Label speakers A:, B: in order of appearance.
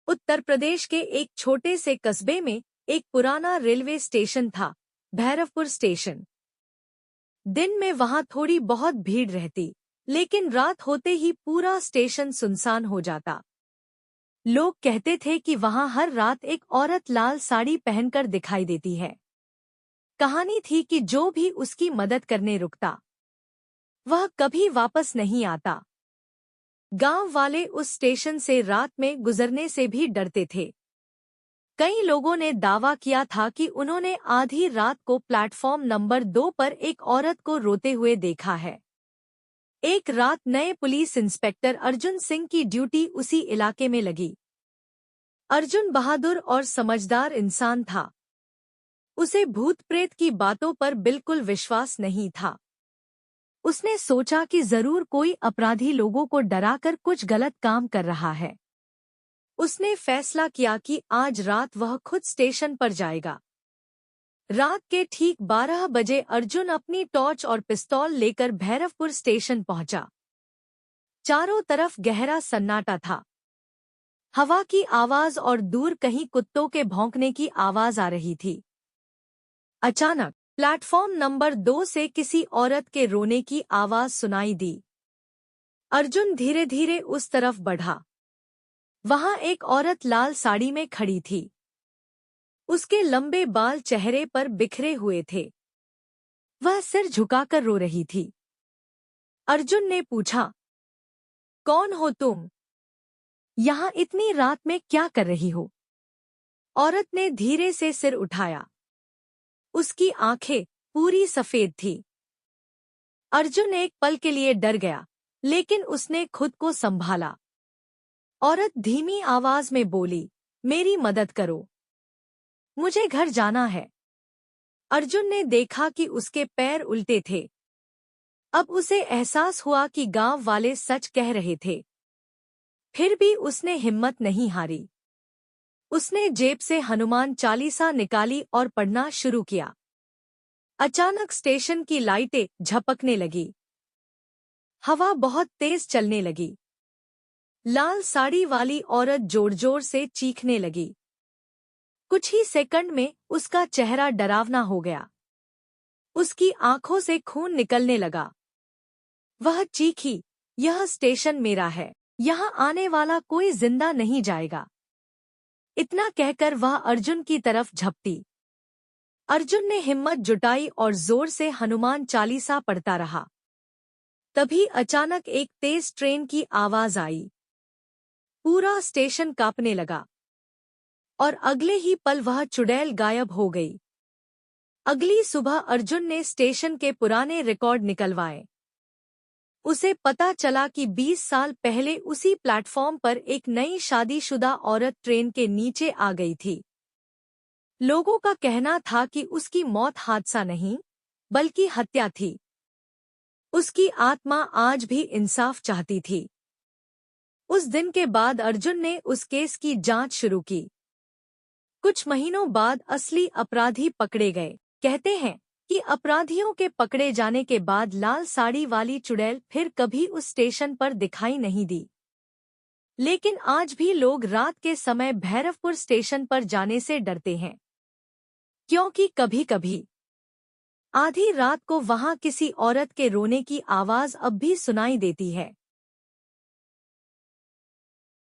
A: उत्तर प्रदेश के एक छोटे से कस्बे में एक पुराना रेलवे स्टेशन था, भैरवपुर स्टेशन। दिन में वहां थोड़ी बहुत भीड़ रहती, लेकिन रात होते ही पूरा स्टेशन सुनसान हो जाता। लोग कहते थे कि वहां हर रात एक औरत लाल साड़ी पहनकर दिखाई देती है। कहानी थी कि जो भी उसकी मदद करने रुकता, वह कभी वापस नहीं आता। गांव वाले उस स्टेशन से रात में गुजरने से भी डरते थे। कई लोगों ने दावा किया था कि उन्होंने आधी रात को प्लेटफॉर्म नंबर 2 पर एक औरत को रोते हुए देखा है। एक रात नए पुलिस इंस्पेक्टर अर्जुन सिंह की ड्यूटी उसी इलाके में लगी। अर्जुन बहादुर और समझदार इंसान था। उसे भूत प्रेत की बातों पर बिल्कुल विश्वास नहीं था। उसने सोचा कि जरूर कोई अपराधी लोगों को डराकर कुछ गलत काम कर रहा है। उसने फैसला किया कि आज रात वह खुद स्टेशन पर जाएगा। रात के ठीक 12 बजे अर्जुन अपनी टॉर्च और पिस्तौल लेकर भैरवपुर स्टेशन पहुंचा। चारों तरफ गहरा सन्नाटा था। हवा की आवाज और दूर कहीं कुत्तों के भौंकने की आवाज आ रही थी। अचानक प्लेटफॉर्म नंबर 2 से किसी औरत के रोने की आवाज सुनाई दी। अर्जुन धीरे धीरे उस तरफ बढ़ा। वहां एक औरत लाल साड़ी में खड़ी थी। उसके लंबे बाल चेहरे पर बिखरे हुए थे। वह सिर झुकाकर रो रही थी। अर्जुन ने पूछा, कौन हो तुम? यहाँ इतनी रात में क्या कर रही हो? औरत ने धीरे से सिर उठाया। उसकी आंखें पूरी सफेद थी। अर्जुन एक पल के लिए डर गया, लेकिन उसने खुद को संभाला। औरत धीमी आवाज में बोली, मेरी मदद करो, मुझे घर जाना है। अर्जुन ने देखा कि उसके पैर उल्टे थे। अब उसे एहसास हुआ कि गांव वाले सच कह रहे थे। फिर भी उसने हिम्मत नहीं हारी। उसने जेब से हनुमान चालीसा निकाली और पढ़ना शुरू किया। अचानक स्टेशन की लाइटें झपकने लगी। हवा बहुत तेज चलने लगी। लाल साड़ी वाली औरत जोर जोर से चीखने लगी। कुछ ही सेकंड में उसका चेहरा डरावना हो गया। उसकी आंखों से खून निकलने लगा। वह चीखी, यह स्टेशन मेरा है, यहाँ आने वाला कोई जिंदा नहीं जाएगा। इतना कहकर वह अर्जुन की तरफ झपटी। अर्जुन ने हिम्मत जुटाई और जोर से हनुमान चालीसा पढ़ता रहा। तभी अचानक एक तेज ट्रेन की आवाज आई। पूरा स्टेशन कांपने लगा और अगले ही पल वह चुड़ैल गायब हो गई। अगली सुबह अर्जुन ने स्टेशन के पुराने रिकॉर्ड निकलवाए। उसे पता चला कि 20 साल पहले उसी प्लेटफॉर्म पर एक नई शादीशुदा औरत ट्रेन के नीचे आ गई थी। लोगों का कहना था कि उसकी मौत हादसा नहीं, बल्कि हत्या थी। उसकी आत्मा आज भी इंसाफ चाहती थी। उस दिन के बाद अर्जुन ने उस केस की जांच शुरू की। कुछ महीनों बाद असली अपराधी पकड़े गए। कहते हैं कि अपराधियों के पकड़े जाने के बाद लाल साड़ी वाली चुड़ैल फिर कभी उस स्टेशन पर दिखाई नहीं दी। लेकिन आज भी लोग रात के समय भैरवपुर स्टेशन पर जाने से डरते हैं, क्योंकि कभी-कभी आधी रात को वहां किसी औरत के रोने की आवाज अब भी सुनाई देती है।